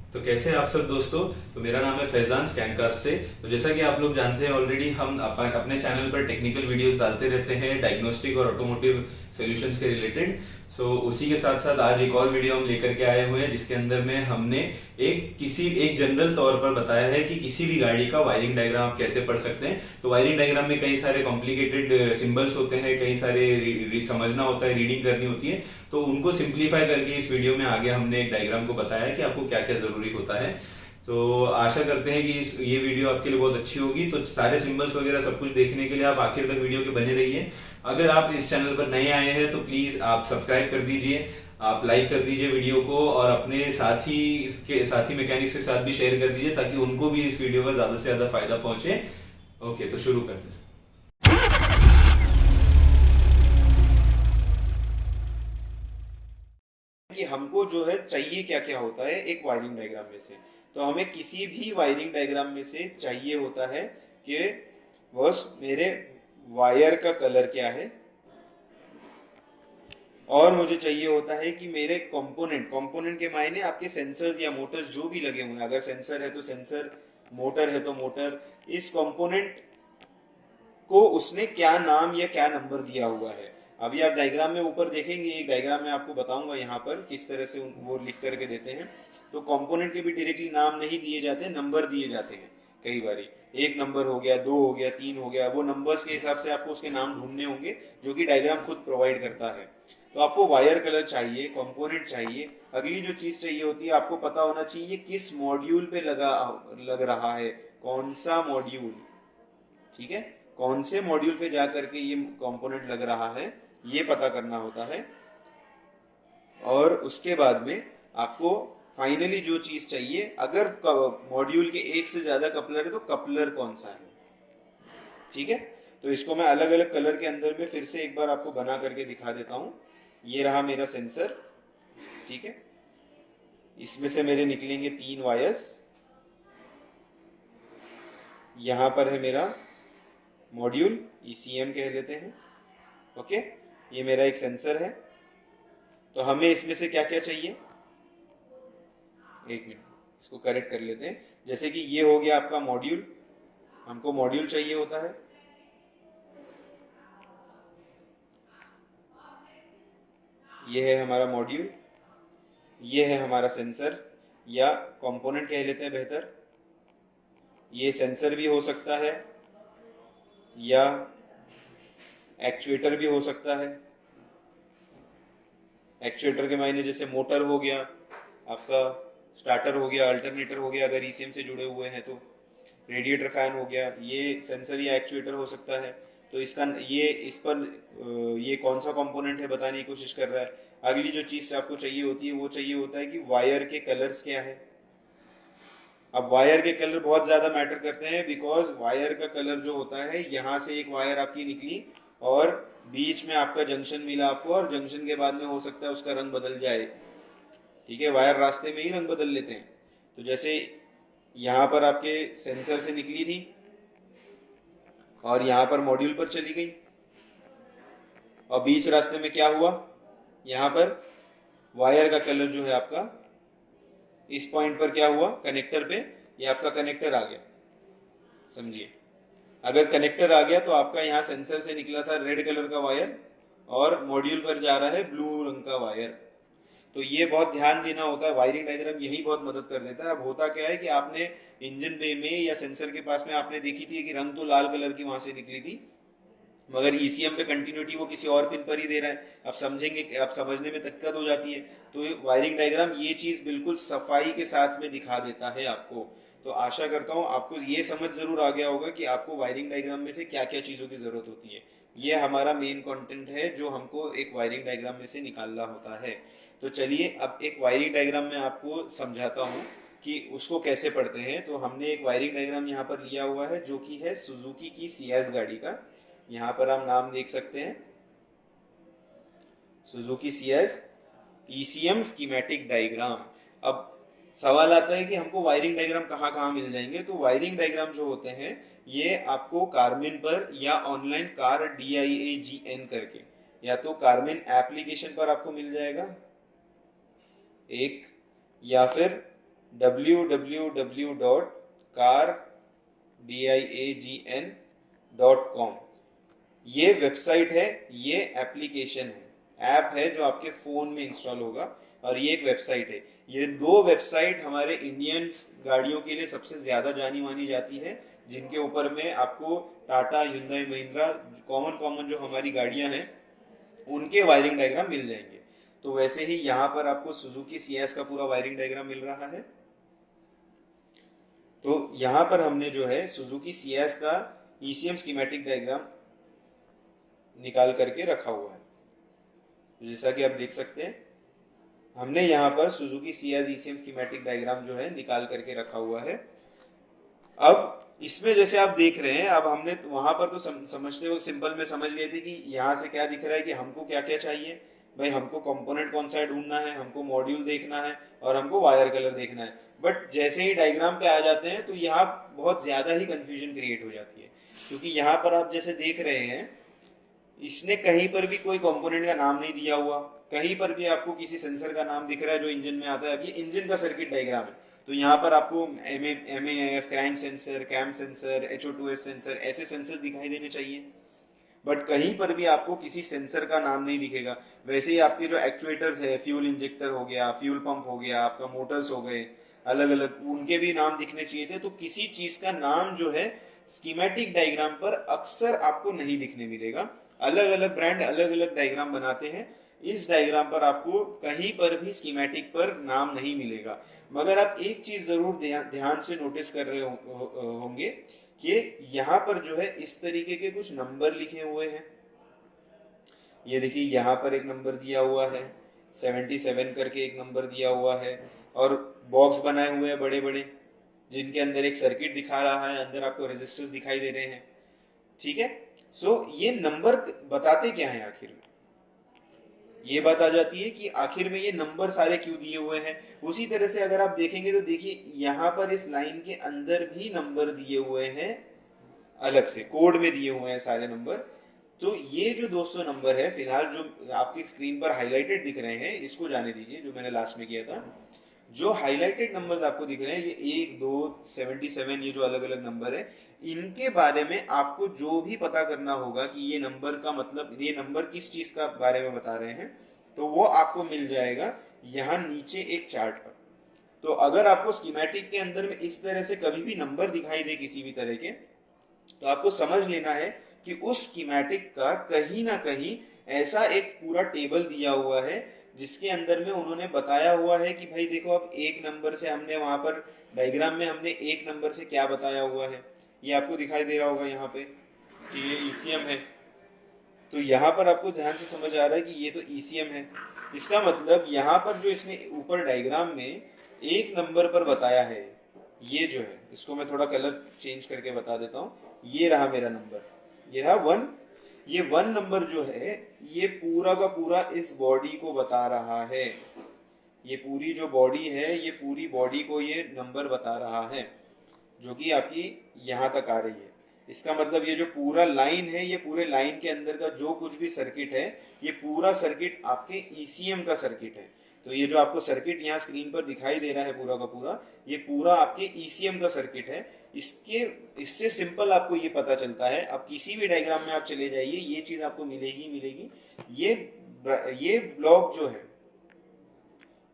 तो कैसे हैं आप सब दोस्तों। तो मेरा नाम है फैजान स्कैनकार से। तो जैसा कि आप लोग जानते हैं ऑलरेडी, हम अपने चैनल पर टेक्निकल वीडियोस डालते रहते हैं डायग्नोस्टिक और ऑटोमोटिव सॉल्यूशंस के रिलेटेड। सो उसी के साथ साथ आज एक और वीडियो हम लेकर के आए हुए हैं, जिसके अंदर में हमने एक जनरल तौर पर बताया है कि किसी भी गाड़ी का वायरिंग डायग्राम आप कैसे पढ़ सकते हैं। तो वायरिंग डायग्राम में कई सारे कॉम्प्लिकेटेड सिंबल्स होते हैं, कई सारे समझना होता है, रीडिंग करनी होती है। तो उनको सिंप्लीफाई करके इस वीडियो में आगे हमने एक डायग्राम को बताया है कि आपको क्या क्या जरूरी होता है। तो आशा करते हैं कि ये वीडियो आपके लिए बहुत अच्छी होगी। तो सारे सिंबल्स वगैरह सब कुछ देखने के लिए आप आखिर तक वीडियो के बने रहिए। अगर आप इस चैनल पर नए आए हैं तो प्लीज आप सब्सक्राइब कर दीजिए, आप लाइक कर दीजिए वीडियो को, और अपने साथी मैकेनिक्स के साथ भी शेयर कर दीजिए, ताकि उनको भी इस वीडियो का ज्यादा से ज्यादा फायदा पहुंचे। ओके, तो शुरू करते हैं। कि हमको जो है चाहिए क्या क्या होता है एक वायरिंग डायग्राम में से। तो हमें किसी भी वायरिंग डायग्राम में से चाहिए होता है कि बस मेरे वायर का कलर क्या है, और मुझे चाहिए होता है कि मेरे कंपोनेंट के मायने आपके सेंसर्स या मोटर्स जो भी लगे हुए हैं, अगर सेंसर है तो सेंसर, मोटर है तो मोटर, इस कंपोनेंट को उसने क्या नाम या क्या नंबर दिया हुआ है। अभी आप डायग्राम में ऊपर देखेंगे, एक डायग्राम में आपको बताऊंगा यहाँ पर किस तरह से वो लिख करके देते हैं। तो कंपोनेंट के भी डायरेक्टली नाम नहीं दिए जाते, नंबर दिए जाते हैं। कई बारी एक नंबर हो गया, दो हो गया, तीन हो गया, वो नंबर्स के हिसाब से आपको उसके नाम ढूंढने होंगे, जो कि डायग्राम खुद प्रोवाइड करता है। तो आपको वायर कलर चाहिए, कंपोनेंट चाहिए। अगली जो चीज चाहिए होती है, आपको पता होना चाहिए किस मॉड्यूल पे लग रहा है, कौन सा मॉड्यूल। ठीक है, कौन से मॉड्यूल पे जा करके ये कंपोनेंट लग रहा है, ये पता करना होता है। और उसके बाद में आपको फाइनली जो चीज चाहिए, अगर मॉड्यूल के एक से ज्यादा कपलर है तो कपलर कौन सा है। ठीक है, तो इसको मैं अलग अलग कलर के अंदर में फिर से एक बार आपको बना करके दिखा देता हूं। ये रहा मेरा सेंसर। ठीक है, इसमें से मेरे निकलेंगे 3 वायर्स। यहां पर है मेरा मॉड्यूल, ईसीएम कह लेते हैं। ओके, ये मेरा एक सेंसर है। तो हमें इसमें से क्या क्या चाहिए, एक मिनट इसको करेक्ट कर लेते हैं। जैसे कि ये हो गया आपका मॉड्यूल, हमको मॉड्यूल चाहिए होता है। ये है हमारा मॉड्यूल, ये है हमारा सेंसर या कंपोनेंट कह लेते हैं बेहतर। ये सेंसर भी हो सकता है या एक्चुएटर भी हो सकता है। एक्चुएटर के मायने जैसे मोटर हो गया आपका, स्टार्टर हो गया, अल्टरनेटर हो गया अगर ईसीएम से जुड़े हुए हैं तो, रेडिएटर फैन हो गया, ये सेंसर या एक्चुएटर हो सकता है। तो इसका ये इस पर ये कौन सा कंपोनेंट है बताने की कोशिश कर रहा है। अगली जो चीज आपको चाहिए होती है, वो चाहिए होता है कि वायर के कलर्स क्या है। अब वायर के कलर बहुत ज्यादा मैटर करते हैं, बिकॉज वायर का कलर जो होता है, यहाँ से एक वायर आपकी निकली और बीच में आपका जंक्शन मिला आपको, और जंक्शन के बाद में हो सकता है उसका रंग बदल जाए। ठीक है, वायर रास्ते में ही रंग बदल लेते हैं। तो जैसे यहाँ पर आपके सेंसर से निकली थी और यहाँ पर मॉड्यूल पर चली गई, और बीच रास्ते में क्या हुआ, यहाँ पर वायर का कलर जो है आपका इस पॉइंट पर क्या हुआ, कनेक्टर पे, ये आपका कनेक्टर आ गया। समझिए, अगर कनेक्टर आ गया तो आपका यहाँ सेंसर से निकला था रेड कलर का वायर, और मॉड्यूल पर जा रहा है ब्लू रंग का वायर। तो ये बहुत ध्यान देना होता है, वायरिंग डायग्राम यही बहुत मदद कर देता है। अब होता क्या है कि आपने इंजन बे में या सेंसर के पास में आपने देखी थी कि रंग तो लाल कलर की वहां से निकली थी, मगर ईसीएम पे कंटिन्यूटी वो किसी और पिन पर ही दे रहा है। अब समझेंगे, अब समझने में दिक्कत हो जाती है। तो वायरिंग डायग्राम ये चीज बिल्कुल सफाई के साथ में दिखा देता है आपको। तो आशा करता हूँ आपको ये समझ जरूर आ गया होगा कि आपको वायरिंग डायग्राम में से क्या क्या चीजों की जरूरत होती है। ये हमारा मेन कंटेंट है जो हमको एक वायरिंग डायग्राम में से निकालना होता है। तो चलिए अब एक वायरिंग डायग्राम में आपको समझाता हूँ कि उसको कैसे पढ़ते हैं। तो हमने एक वायरिंग डायग्राम यहाँ पर लिया हुआ है, जो कि है सुजुकी की सियाज गाड़ी का। यहाँ पर आप नाम देख सकते हैं, Suzuki CS ECM schematic diagram. अब सवाल आता है कि हमको वायरिंग डायग्राम कहाँ कहाँ मिल जाएंगे। तो वायरिंग डायग्राम जो होते हैं, ये आपको कार्मिन पर या ऑनलाइन कार DIAGN करके, या तो कार्मिन एप्लीकेशन पर आपको मिल जाएगा एक, या फिर www.cardiagn.com। ये वेबसाइट है, ये एप्लीकेशन है, ऐप है जो आपके फोन में इंस्टॉल होगा, और ये एक वेबसाइट है। ये दो वेबसाइट हमारे इंडियन गाड़ियों के लिए सबसे ज्यादा जानी मानी जाती है, जिनके ऊपर में आपको टाटा, hyundai, महिंद्रा, कॉमन जो हमारी गाड़ियां हैं उनके वायरिंग डायग्राम मिल जाएंगे। तो वैसे ही यहाँ पर आपको सुजुकी सियाज का पूरा वायरिंग डायग्राम मिल रहा है। तो यहाँ पर हमने जो है सुजुकी सियाज का ईसीएम स्कीमेटिक डायग्राम निकाल करके रखा हुआ है। जैसा कि आप देख सकते हैं, हमने यहाँ पर Suzuki Ciaz ECM schematic diagram जो है निकाल करके रखा हुआ है। अब इसमें जैसे आप देख रहे हैं, अब हमने वहां पर तो समझते वक्त सिंपल में समझ गए थे कि यहाँ से क्या दिख रहा है कि हमको क्या क्या चाहिए। भाई हमको कंपोनेंट कौन सा है ढूंढना है, हमको मॉड्यूल देखना है, और हमको वायर कलर देखना है। बट जैसे ही डायग्राम पे आ जाते हैं तो यहाँ बहुत ज्यादा ही कंफ्यूजन क्रिएट हो जाती है, क्योंकि यहाँ पर आप जैसे देख रहे हैं, इसने कहीं पर भी कोई कंपोनेंट का नाम नहीं दिया हुआ, कहीं पर भी आपको किसी सेंसर का नाम दिख रहा है जो इंजन में आता है। अब ये इंजन का सर्किट डायग्राम है, तो यहाँ पर आपको MAF, crank sensor, cam sensor, HO2S sensor, ऐसे सेंसर दिखाई देने चाहिए। बट कहीं पर भी आपको किसी सेंसर का नाम नहीं दिखेगा। वैसे ही आपके जो एक्चुएटर्स है, फ्यूल इंजेक्टर हो गया, फ्यूल पंप हो गया, आपका मोटर्स हो गए, अलग अलग उनके भी नाम दिखने चाहिए थे। तो किसी चीज का नाम जो है स्कीमेटिक डायग्राम पर अक्सर आपको नहीं दिखने मिलेगा। अलग अलग ब्रांड अलग अलग डायग्राम बनाते हैं, इस डायग्राम पर आपको कहीं पर भी स्कीमेटिक पर नाम नहीं मिलेगा। मगर आप एक चीज जरूर ध्यान से नोटिस कर रहे होंगे कि यहाँ पर जो है इस तरीके के कुछ नंबर लिखे हुए हैं। ये देखिए यहाँ पर एक नंबर दिया हुआ है, 77 करके एक नंबर दिया हुआ है, और बॉक्स बनाए हुए हैं बड़े बड़े, जिनके अंदर एक सर्किट दिखा रहा है, अंदर आपको रेजिस्टर्स दिखाई दे रहे हैं। ठीक है, सो ये नंबर बताते क्या है आखिर में, ये बात आ जाती है कि आखिर में ये नंबर सारे क्यों दिए हुए हैं। उसी तरह से अगर आप देखेंगे तो देखिए यहाँ पर इस लाइन के अंदर भी नंबर दिए हुए हैं, अलग से कोड में दिए हुए हैं सारे नंबर। तो ये जो दोस्तों नंबर है, फिलहाल जो आपकी स्क्रीन पर हाईलाइटेड दिख रहे हैं, इसको जाने दीजिए, जो मैंने लास्ट में किया था। जो हाईलाइटेड नंबर्स आपको दिख रहे हैं, ये 1, 2, 77, ये जो अलग अलग नंबर है, इनके बारे में आपको जो भी पता करना होगा कि ये नंबर का मतलब, ये नंबर किस चीज का बारे में बता रहे हैं, तो वो आपको मिल जाएगा यहाँ नीचे एक चार्ट पर। तो अगर आपको स्कीमेटिक के अंदर में इस तरह से कभी भी नंबर दिखाई दे किसी भी तरह के, तो आपको समझ लेना है कि उस स्कीमेटिक का कहीं ना कहीं ऐसा एक पूरा टेबल दिया हुआ है, जिसके अंदर में उन्होंने बताया हुआ है कि भाई देखो, अब एक नंबर से हमने वहां पर डायग्राम में हमने एक नंबर से क्या बताया हुआ है, ये आपको दिखाई दे रहा होगा यहाँ पे कि ये ECM है। तो यहाँ पर आपको ध्यान से समझ आ रहा है कि ये तो ECM है। इसका मतलब यहाँ पर जो इसने ऊपर डायग्राम में एक नंबर पर बताया है, ये जो है, इसको मैं थोड़ा कलर चेंज करके बता देता हूँ। ये रहा मेरा नंबर, ये रहा 1। ये 1 नंबर जो है, ये पूरा का पूरा इस बॉडी को बता रहा है। ये पूरी जो बॉडी है, ये पूरी बॉडी को ये नंबर बता रहा है, जो कि आपकी यहाँ तक आ रही है। इसका मतलब ये जो पूरा लाइन है, ये पूरे लाइन के अंदर का जो कुछ भी सर्किट है, ये पूरा सर्किट आपके ECM का सर्किट है। तो ये जो आपको सर्किट यहाँ स्क्रीन पर दिखाई दे रहा है पूरा का पूरा, ये पूरा आपके ECM का सर्किट है। इससे सिंपल आपको ये पता चलता है, अब किसी भी डायग्राम में आप चले जाइए, ये चीज आपको मिलेगी मिलेगी। ये ब्लॉक जो है,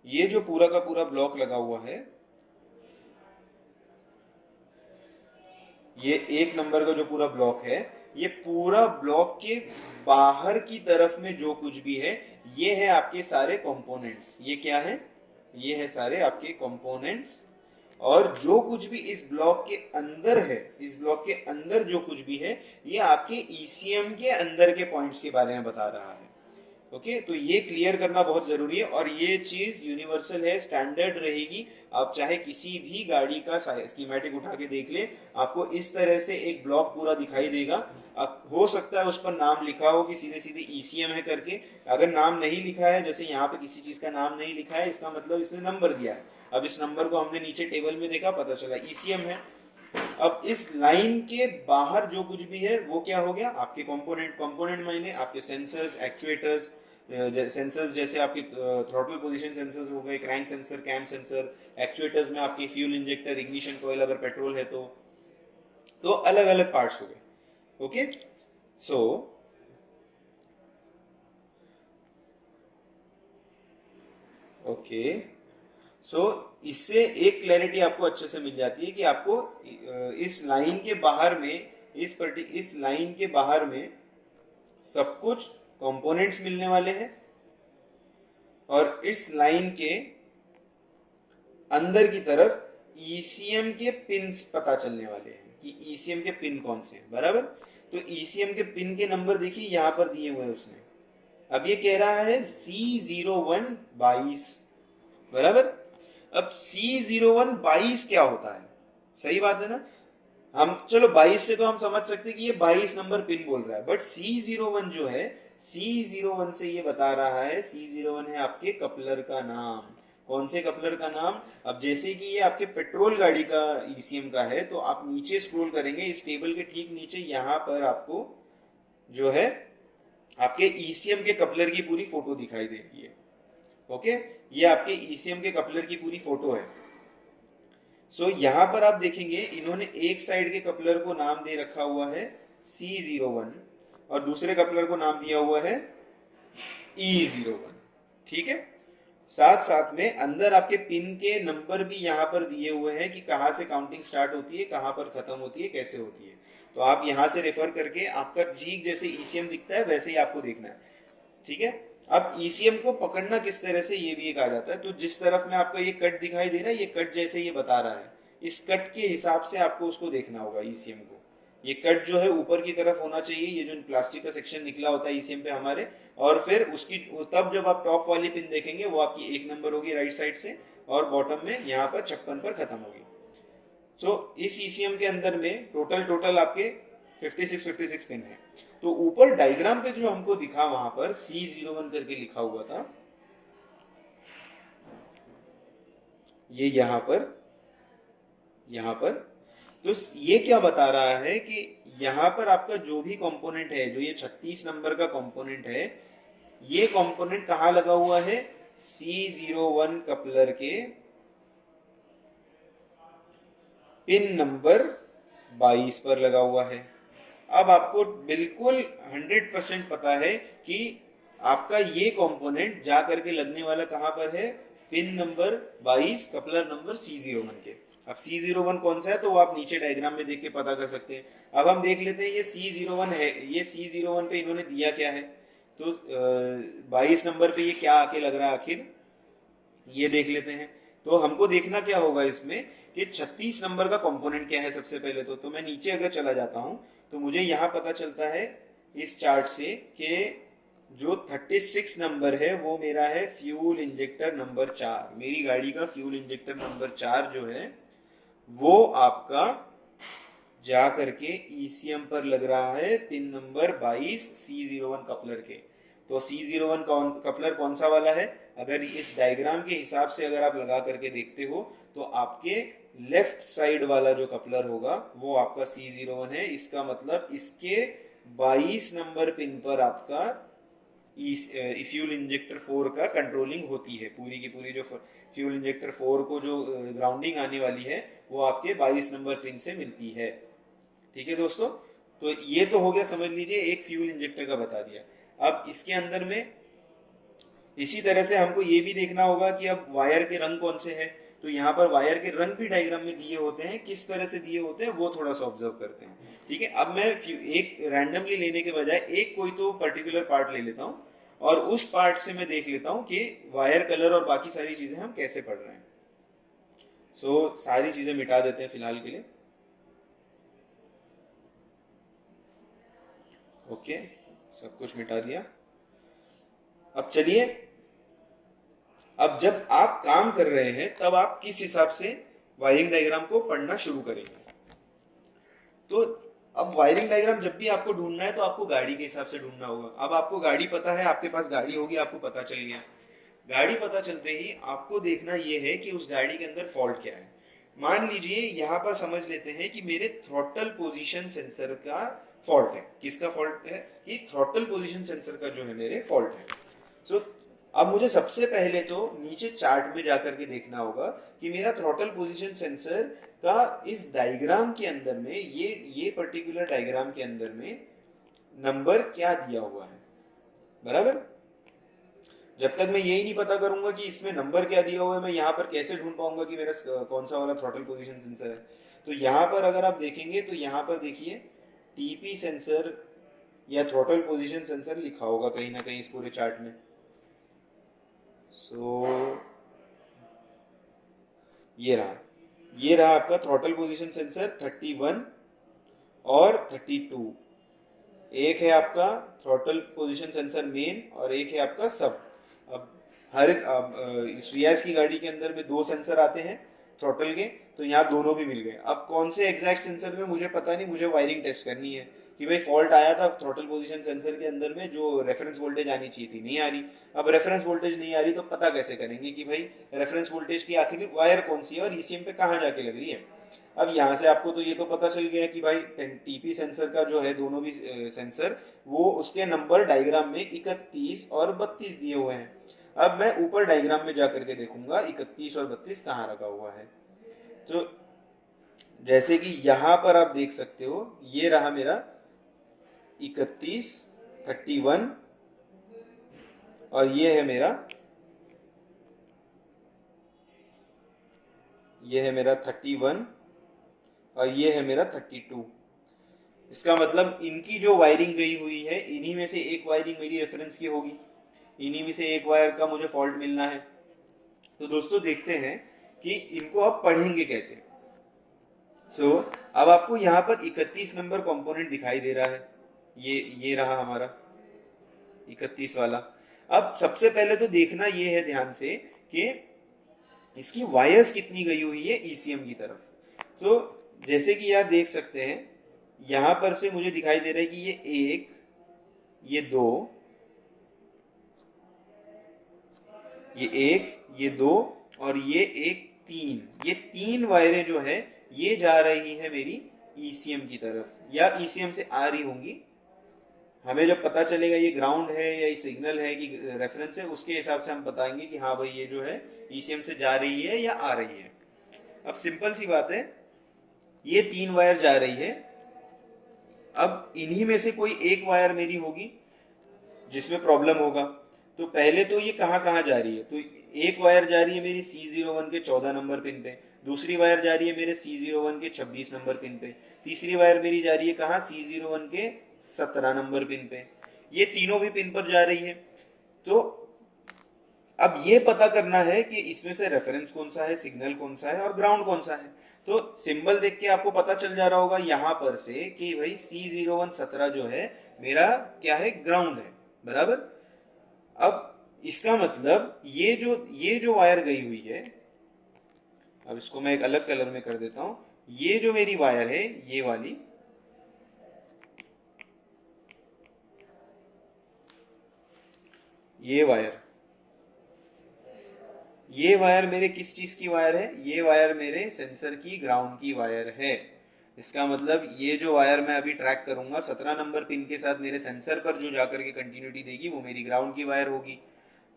ये जो पूरा का पूरा ब्लॉक लगा हुआ है, ये एक नंबर का जो पूरा ब्लॉक है, ये पूरा ब्लॉक के बाहर की तरफ में जो कुछ भी है, ये है आपके सारे कंपोनेंट्स। ये क्या है? ये है सारे आपके कंपोनेंट्स। और जो कुछ भी इस ब्लॉक के अंदर है, इस ब्लॉक के अंदर जो कुछ भी है, ये आपके ECM के अंदर के पॉइंट्स के बारे में बता रहा है। ओके, तो ये क्लियर करना बहुत जरूरी है, और ये चीज यूनिवर्सल है, स्टैंडर्ड रहेगी। आप चाहे किसी भी गाड़ी का स्कीमेटिक उठा के देख ले, आपको इस तरह से एक ब्लॉक पूरा दिखाई देगा। हो सकता है उस पर नाम लिखा हो कि सीधे सीधे ECM है करके। अगर नाम नहीं लिखा है, जैसे यहाँ पे किसी चीज का नाम नहीं लिखा है, इसका मतलब इसने नंबर दिया है। अब इस नंबर को हमने नीचे टेबल में देखा, पता चला ECM है। अब इस लाइन के बाहर जो कुछ भी है, वो क्या हो गया? आपके कंपोनेंट। कंपोनेंट मायने आपके सेंसर्स, एक्चुएटर्स, सेंसर्स जैसे आपके थ्रॉटल पोजीशन सेंसर्स हो गए, crank sensor, cam sensor, actuators में आपके फ्यूल इंजेक्टर, इग्निशन कॉइल अगर पेट्रोल है तो अलग अलग पार्ट्स हो गए। ओके, सो ओके सो इससे एक क्लैरिटी आपको अच्छे से मिल जाती है कि आपको इस लाइन के बाहर में, इस लाइन के बाहर में सब कुछ कंपोनेंट्स मिलने वाले हैं और इस लाइन के अंदर की तरफ ईसीएम के पिंस पता चलने वाले हैं कि ईसीएम के पिन कौन से हैं, बराबर। तो ईसीएम के पिन के नंबर देखिए यहां पर दिए हुए हैं उसने। अब ये कह रहा है C01 22, बराबर। अब C01 22 क्या होता है, सही बात है ना। हम चलो 22 से तो हम समझ सकते हैं कि ये 22 नंबर पिन बोल रहा है, बट C01 जो है, C01 से ये बता रहा है, C01 है आपके कपलर का नाम। कौन से कपलर का नाम? अब जैसे कि ये आपके पेट्रोल गाड़ी का ईसीएम का है, तो आप नीचे स्क्रॉल करेंगे, इस टेबल के ठीक नीचे यहां पर आपको जो है आपके ईसीएम के कपलर की पूरी फोटो दिखाई दे रही है। ओके, ये आपके ईसीएम के कपलर की पूरी फोटो है। सो यहां पर आप देखेंगे इन्होंने एक साइड के कपलर को नाम दे रखा हुआ है C01 और दूसरे कपलर को नाम दिया हुआ है E01, ठीक है। साथ साथ में अंदर आपके पिन के नंबर भी यहां पर दिए हुए हैं कि कहां से काउंटिंग स्टार्ट होती है, कहां पर खत्म होती है, कैसे होती है। तो आप यहां से रेफर करके आपका जीग जैसे ईसीएम दिखता है वैसे ही आपको देखना है, ठीक है। अब ईसीएम को पकड़ना किस तरह से, ये भी एक आ जाता है। तो जिस तरफ में आपका ये कट दिखाई दे रहा है, ये कट जैसे ये बता रहा है, इस कट के हिसाब से आपको उसको देखना होगा ईसीएम को। ये कट जो है ऊपर की तरफ होना चाहिए, ये जो प्लास्टिक का सेक्शन निकला होता है ईसीएम पे हमारे, और फिर उसकी तब जब आप टॉप वाली पिन देखेंगे वो आपकी 1 नंबर होगी राइट साइड से, और बॉटम में यहाँ पर 56 पर खत्म होगी। सो इस ईसीएम के अंदर में टोटल आपके 56 पिन है। तो ऊपर डायग्राम पे जो हमको दिखा वहां पर C01 करके लिखा हुआ था, ये यहां पर तो ये क्या बता रहा है कि यहां पर आपका जो भी कंपोनेंट है, जो ये 36 नंबर का कंपोनेंट है, ये कंपोनेंट कहां लगा हुआ है? C01 कपलर के पिन नंबर 22 पर लगा हुआ है। अब आपको बिल्कुल 100% पता है कि आपका ये कंपोनेंट जा करके लगने वाला कहां पर है? Pin number 22 coupler number C01 के। अब C01 कौन सा है तो वो आप नीचे डायग्राम में देख के पता कर सकते हैं। अब हम देख लेते हैं ये C01 है, ये C01 पे इन्होंने दिया क्या है, तो 22 नंबर पे ये क्या आके लग रहा है आखिर, ये देख लेते हैं। तो हमको देखना क्या होगा इसमें कि 36 नंबर का कंपोनेंट क्या है सबसे पहले। तो मैं नीचे अगर चला जाता हूं तो मुझे यहां पता चलता है इस चार्ट से कि जो 36 नंबर है वो मेरा है फ्यूल इंजेक्टर नंबर 4। मेरी गाड़ी का फ्यूल इंजेक्टर नंबर 4 जो है वो आपका जा करके ईसीएम पर लग रहा है पिन नंबर 22 C01 कपलर के। तो C01 कपलर कौन सा वाला है? अगर इस डायग्राम के हिसाब से अगर आप लगा करके देखते हो तो आपके लेफ्ट साइड वाला जो कपलर होगा वो आपका C01 है। इसका मतलब इसके 22 नंबर पिन पर आपका फ्यूल इंजेक्टर 4 का कंट्रोलिंग होती है। पूरी की पूरी जो फ्यूल इंजेक्टर 4 को जो ग्राउंडिंग आने वाली है वो आपके 22 नंबर पिन से मिलती है। ठीक है दोस्तों, तो ये तो हो गया, समझ लीजिए एक फ्यूल इंजेक्टर का बता दिया। अब इसके अंदर में इसी तरह से हमको ये भी देखना होगा कि अब वायर के रंग कौन से हैं। तो यहाँ पर वायर के रंग भी डायग्राम में दिए होते हैं, किस तरह से दिए होते हैं वो थोड़ा सा ऑब्जर्व करते हैं। ठीक है, अब मैं एक रैंडमली लेने के बजाय एक कोई तो पर्टिकुलर पार्ट ले लेता हूँ और उस पार्ट से मैं देख लेता हूँ कि वायर कलर और बाकी सारी चीजें हम कैसे पढ़ रहे हैं। सो सारी चीजें मिटा देते हैं फिलहाल के लिए। ओके, सब कुछ मिटा दिया। अब चलिए, अब जब आप काम कर रहे हैं तब आप किस हिसाब से वायरिंग डायग्राम को पढ़ना शुरू करेंगे। तो अब वायरिंग डायग्राम जब भी आपको ढूंढना है तो आपको गाड़ी के हिसाब से ढूंढना होगा। अब आपको गाड़ी पता है, आपके पास गाड़ी होगी, आपको पता चल गया। गाड़ी पता चलते ही आपको देखना यह है कि उस गाड़ी के अंदर फॉल्ट क्या है। मान लीजिए यहां पर समझ लेते हैं कि मेरे थ्रॉटल पोजीशन सेंसर का फॉल्ट है। किसका फॉल्ट है? कि थ्रॉटल पोजीशन सेंसर का जो है मेरे फॉल्ट है। सो अब मुझे सबसे पहले तो नीचे चार्ट में जाकर के देखना होगा कि मेरा थ्रॉटल पोजीशन सेंसर का इस डायग्राम के अंदर में, ये पर्टिकुलर डायग्राम के अंदर में नंबर क्या दिया हुआ है, बराबर। जब तक मैं यही नहीं पता करूंगा कि इसमें नंबर क्या दिया हुआ है, मैं यहाँ पर कैसे ढूंढ पाऊंगा कि मेरा कौन सा वाला थ्रॉटल पोजीशन सेंसर है। तो यहाँ पर अगर आप देखेंगे तो यहाँ पर देखिए टीपी सेंसर या थ्रॉटल पोजीशन सेंसर लिखा होगा कहीं ना कहीं इस पूरे चार्ट में। सो ये रहा आपका थ्रॉटल पोजीशन सेंसर 31 और 32। एक है आपका थ्रॉटल पोजीशन सेंसर मेन और एक है आपका सब। अब श्रेयस की गाड़ी के अंदर में 2 सेंसर आते हैं थ्रॉटल के, तो यहाँ दोनों भी मिल गए। अब कौन से एग्जैक्ट सेंसर में मुझे पता नहीं, मुझे वायरिंग टेस्ट करनी है कि भाई फॉल्ट आया था थ्रॉटल पोजीशन सेंसर के अंदर में, जो रेफरेंस वोल्टेज आनी चाहिए थी नहीं आ रही। अब रेफरेंस वोल्टेज नहीं आ रही तो पता कैसे करेंगे कि भाई रेफरेंस वोल्टेज की आखिर वायर कौन सी है और ईसीएम पे कहाँ जाके लग रही है। अब यहाँ से आपको तो ये तो पता चल गया कि भाई टीपी सेंसर का जो है दोनों भी सेंसर, वो उसके नंबर डायग्राम में 31 और 32 दिए हुए हैं। अब मैं ऊपर डायग्राम में जाकर के देखूंगा 31 और 32 कहाँ रखा हुआ है। तो जैसे कि यहां पर आप देख सकते हो, ये रहा मेरा 31, 31 और ये है मेरा 31 और ये है मेरा 32। इसका मतलब इनकी जो वायरिंग गई हुई है, इन्हीं में से एक वायरिंग मेरी रेफरेंस की होगी, इन्हीं में से एक वायर का मुझे फॉल्ट मिलना है। तो दोस्तों देखते हैं कि इनको आप पढ़ेंगे कैसे। अब आपको यहाँ पर 31 नंबर कंपोनेंट दिखाई दे रहा है, ये रहा हमारा 31 वाला। अब सबसे पहले तो देखना ये है ध्यान से कि इसकी वायर्स कितनी गई हुई है ईसीएम की तरफ। तो जैसे कि आप देख सकते हैं यहां पर से मुझे दिखाई दे रहा है कि ये 1, ये 2, ये 2 और ये 3। ये 3 वायरें जो है ये जा रही है मेरी ईसीएम की तरफ या ईसीएम से आ रही होंगी। हमें जब पता चलेगा ये ग्राउंड है या ये सिग्नल है कि रेफरेंस है, उसके हिसाब से हम बताएंगे कि हाँ भाई ये जो है ईसीएम से जा रही है या आ रही है। अब सिंपल सी बात है, ये 3 वायर जा रही है। अब इन्हीं में से कोई एक वायर मेरी होगी जिसमें प्रॉब्लम होगा। तो पहले तो ये कहाँ जा रही है, तो एक वायर जा रही है मेरी C01 के 14 नंबर पिन पे, दूसरी वायर जा रही है मेरे C01 के 26 नंबर पिन पे, तीसरी वायर मेरी जा रही है कहाँ C01 के 17 नंबर पिन पे। ये तीनों भी पिन पर जा रही है। तो अब ये पता करना है कि इसमें से रेफरेंस कौन सा है, सिग्नल कौन सा है और ग्राउंड कौन सा है। तो सिंबल देख के आपको पता चल जा रहा होगा यहाँ पर से कि भाई C01 17 जो है मेरा क्या है, ग्राउंड है, बराबर। अब इसका मतलब ये जो वायर गई हुई है, अब इसको मैं एक अलग कलर में कर देता हूं। ये जो मेरी वायर है, ये वाली, ये वायर मेरे किस चीज की वायर है, ये वायर मेरे सेंसर की ग्राउंड की वायर है। इसका मतलब ये जो वायर मैं अभी ट्रैक करूंगा 17 नंबर पिन के साथ मेरे सेंसर पर जो जाकर के कंटिन्यूटी देगी वो मेरी ग्राउंड की वायर होगी।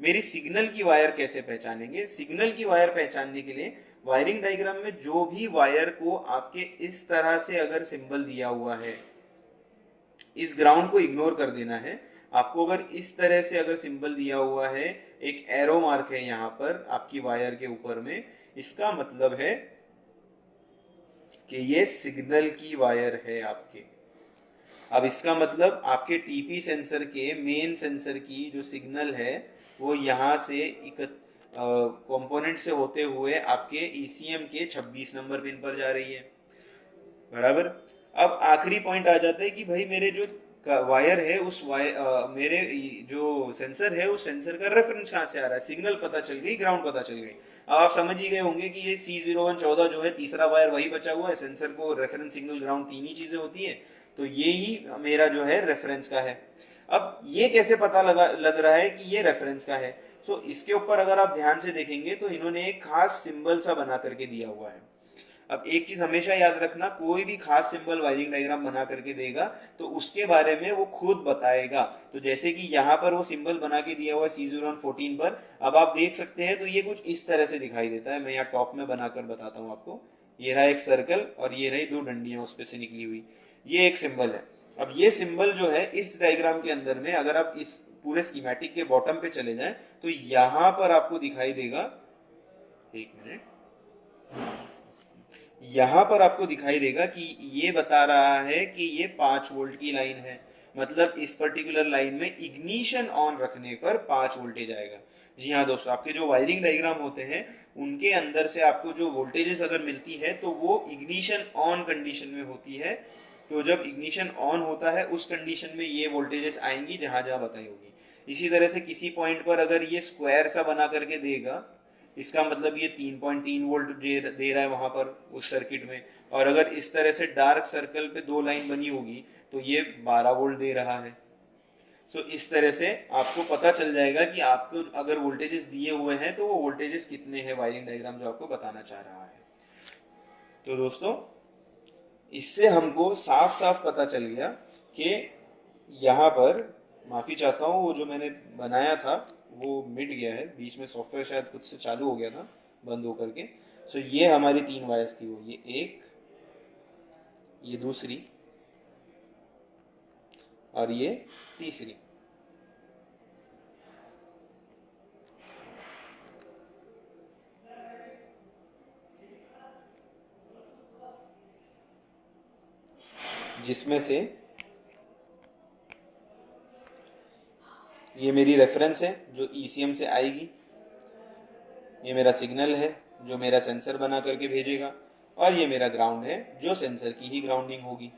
मेरी सिग्नल की वायर कैसे पहचानेंगे, सिग्नल की वायर पहचानने के लिए वायरिंग डायग्राम में जो भी वायर को आपके इस तरह से अगर सिंबल दिया हुआ है, इस ग्राउंड को इग्नोर कर देना है आपको। अगर इस तरह से अगर सिंबल दिया हुआ है, एक एरो मार्क है यहाँ पर आपकी वायर के ऊपर में, इसका मतलब है कि ये सिग्नल की वायर है आपके। अब इसका मतलब आपके टीपी सेंसर के मेन सेंसर की जो सिग्नल है वो यहाँ से कंपोनेंट से होते हुए आपके ईसीएम के 26 नंबर पिन पर जा रही है, बराबर। अब आखिरी पॉइंट आ जाता है कि भाई मेरे जो वायर है उस मेरे जो सेंसर है उस सेंसर का रेफरेंस कहाँ से आ रहा है। सिग्नल पता चल गई, ग्राउंड पता चल गई। अब आप समझ ही गए होंगे कि ये C01 14 जो है तीसरा वायर वही बचा हुआ है। सेंसर को रेफरेंस, सिग्नल, ग्राउंड 3 ही चीजें होती है, तो ये ही मेरा जो है रेफरेंस का है। अब ये कैसे पता लग रहा है कि ये रेफरेंस का है, तो इसके ऊपर अगर आप ध्यान से देखेंगे तो इन्होंने एक खास सिंबल सा बना करके दिया हुआ है। अब एक चीज हमेशा याद रखना, कोई भी खास सिंबल वायरिंग डायग्राम बना करके देगा तो उसके बारे में वो खुद बताएगा। तो जैसे कि यहाँ पर वो सिंबल बना के दिया हुआ है C0114 पर, अब आप देख सकते हैं तो ये कुछ इस तरह से दिखाई देता है। मैं यहाँ टॉप में बनाकर बताता हूँ आपको। ये रहा एक सर्कल और ये रही दो डंडियां उस पे से निकली हुई, ये एक सिंबल है। अब ये सिंबल जो है इस डायग्राम के अंदर में, अगर आप इस पूरे स्कीमेटिक के बॉटम पे चले जाएं तो यहां पर आपको दिखाई देगा, एक मिनट, यहां पर आपको दिखाई देगा कि ये बता रहा है कि ये 5 वोल्ट की लाइन है। मतलब इस पर्टिकुलर लाइन में इग्निशन ऑन रखने पर 5 वोल्टेज आएगा। जी हाँ दोस्तों, आपके जो वायरिंग डायग्राम होते हैं उनके अंदर से आपको जो वोल्टेजेस अगर मिलती है तो वो इग्निशन ऑन कंडीशन में होती है। तो जब इग्निशन ऑन होता है उस कंडीशन में ये वोल्टेजेस आएंगी जहां जहां बताई होगी। इसी तरह से किसी पॉइंट पर अगर ये स्क्वायर सा बना करके देगा, इसका मतलब ये 3.3 वोल्ट दे रहा है वहां पर उस सर्किट में। और अगर इस तरह से डार्क सर्कल पे दो लाइन बनी होगी तो ये 12 वोल्ट दे रहा है। सो इस तरह से आपको पता चल जाएगा कि आपको अगर वोल्टेजेस दिए हुए हैं तो वो वोल्टेजेस कितने हैं, वायरिंग डायग्राम जो आपको बताना चाह रहा है। तो दोस्तों, इससे हमको साफ साफ पता चल गया कि यहाँ पर, माफी चाहता हूँ, वो जो मैंने बनाया था वो मिट गया है बीच में, सॉफ्टवेयर शायद खुद से चालू हो गया था बंद होकर के। सो ये हमारी 3 वायर्स थी, वो ये एक, ये दूसरी और ये तीसरी। जिसमें से ये मेरी रेफरेंस है जो ECM से आएगी, ये मेरा सिग्नल है जो मेरा सेंसर बना करके भेजेगा, और ये मेरा ग्राउंड है जो सेंसर की ही ग्राउंडिंग होगी।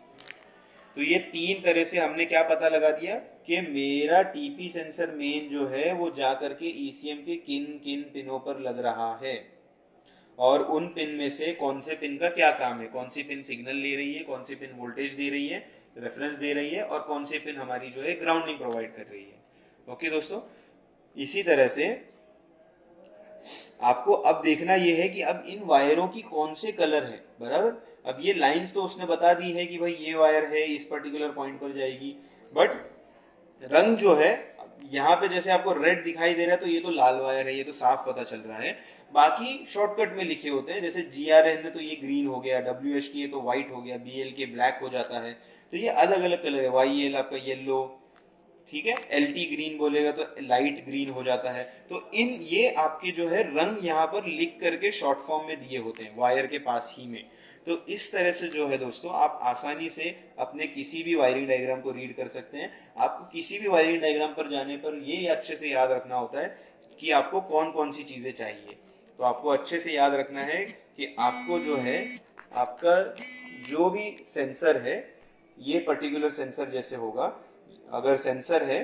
तो ये 3 तरह से हमने क्या पता लगा दिया कि मेरा TP सेंसर मेन जो है वो जा करके ECM के किन किन पिनों पर लग रहा है, और उन पिन में से कौन से पिन का क्या काम है, कौन सी पिन सिग्नल ले रही है, कौन सी पिन वोल्टेज दे रही है, रेफरेंस दे रही है, और कौन सी पिन हमारी जो है ग्राउंडिंग प्रोवाइड कर रही है। ओके दोस्तों, इसी तरह से आपको अब देखना यह है कि अब इन वायरों की कौन से कलर है, बराबर। अब ये लाइंस तो उसने बता दी है कि भाई ये वायर है इस पर्टिकुलर पॉइंट पर जाएगी, बट रंग जो है, यहाँ पे जैसे आपको रेड दिखाई दे रहा है तो ये तो लाल वायर है, ये तो साफ पता चल रहा है। बाकी शॉर्टकट में लिखे होते हैं, जैसे GRN है तो ये ग्रीन हो गया, WH की है तो व्हाइट हो गया, BL के ब्लैक हो जाता है। तो ये अलग अलग कलर है, YL आपका येलो, ठीक है, LT ग्रीन बोलेगा तो लाइट ग्रीन हो जाता है। तो इन ये आपके जो है रंग यहाँ पर लिख करके शॉर्ट फॉर्म में दिए होते हैं वायर के पास ही में। तो इस तरह से जो है दोस्तों आप आसानी से अपने किसी भी वायरिंग डायग्राम को रीड कर सकते हैं। आपको किसी भी वायरिंग डायग्राम पर जाने पर ये अच्छे से याद रखना होता है कि आपको कौन कौन सी चीजें चाहिए। तो आपको अच्छे से याद रखना है कि आपको जो है आपका जो भी सेंसर है, ये पर्टिकुलर सेंसर जैसे होगा, अगर सेंसर है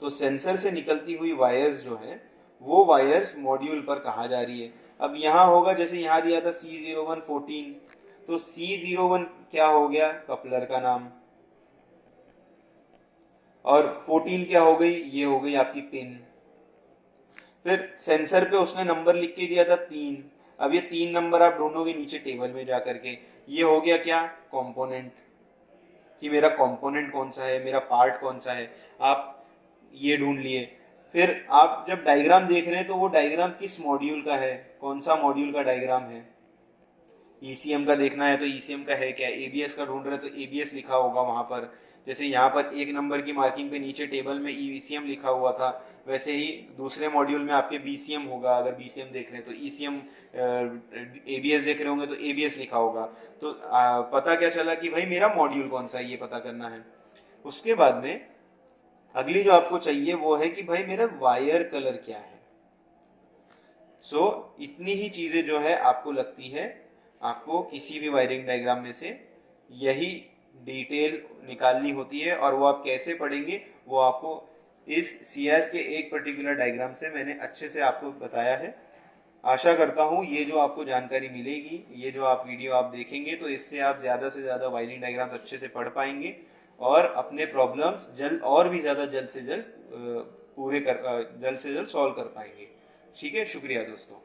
तो सेंसर से निकलती हुई वायर्स जो है वो वायर्स मॉड्यूल पर कहाँ जा रही है। अब यहाँ होगा, जैसे यहाँ दिया था C0114, तो C01 क्या हो गया, कपलर का नाम, और 14 क्या हो गई, ये हो गई आपकी पिन। फिर सेंसर पे उसने नंबर लिख के दिया था 3, अब ये 3 नंबर आप ढूंढोगे नीचे टेबल में जा करके, ये हो गया क्या, कंपोनेंट, कि मेरा कंपोनेंट कौन सा है, मेरा पार्ट कौन सा है, आप ये ढूंढ लिए। फिर आप जब डायग्राम देख रहे हैं तो वो डायग्राम किस मॉड्यूल का है, कौन सा मॉड्यूल का डायग्राम है। ECM का देखना है तो ECM का है क्या, ABS का ढूंढ रहे हैं तो ABS लिखा होगा वहां पर। जैसे यहाँ पर 1 नंबर की मार्किंग पे नीचे टेबल में ECM लिखा हुआ था, वैसे ही दूसरे मॉड्यूल में आपके BCM होगा, अगर BCM देख रहे हैं तो ECM, ABS देख रहे होंगे तो ABS लिखा होगा। तो पता क्या चला कि भाई मेरा मॉड्यूल कौन सा है, ये पता करना है। उसके बाद में अगली जो आपको चाहिए वो है कि भाई मेरा वायर कलर क्या है। सो इतनी ही चीजें जो है आपको लगती है, आपको किसी भी वायरिंग डायग्राम में से यही डिटेल निकालनी होती है, और वो आप कैसे पढ़ेंगे वो आपको इस CIS के एक पर्टिकुलर डायग्राम से मैंने अच्छे से आपको बताया है। आशा करता हूँ ये जो आपको जानकारी मिलेगी, ये जो आप वीडियो आप देखेंगे तो इससे आप ज्यादा से ज्यादा वायरिंग डायग्राम्स अच्छे से पढ़ पाएंगे और अपने प्रॉब्लम्स जल्द और भी ज्यादा जल्द से जल्द जल्द से जल्द सॉल्व कर पाएंगे। ठीक है, शुक्रिया दोस्तों।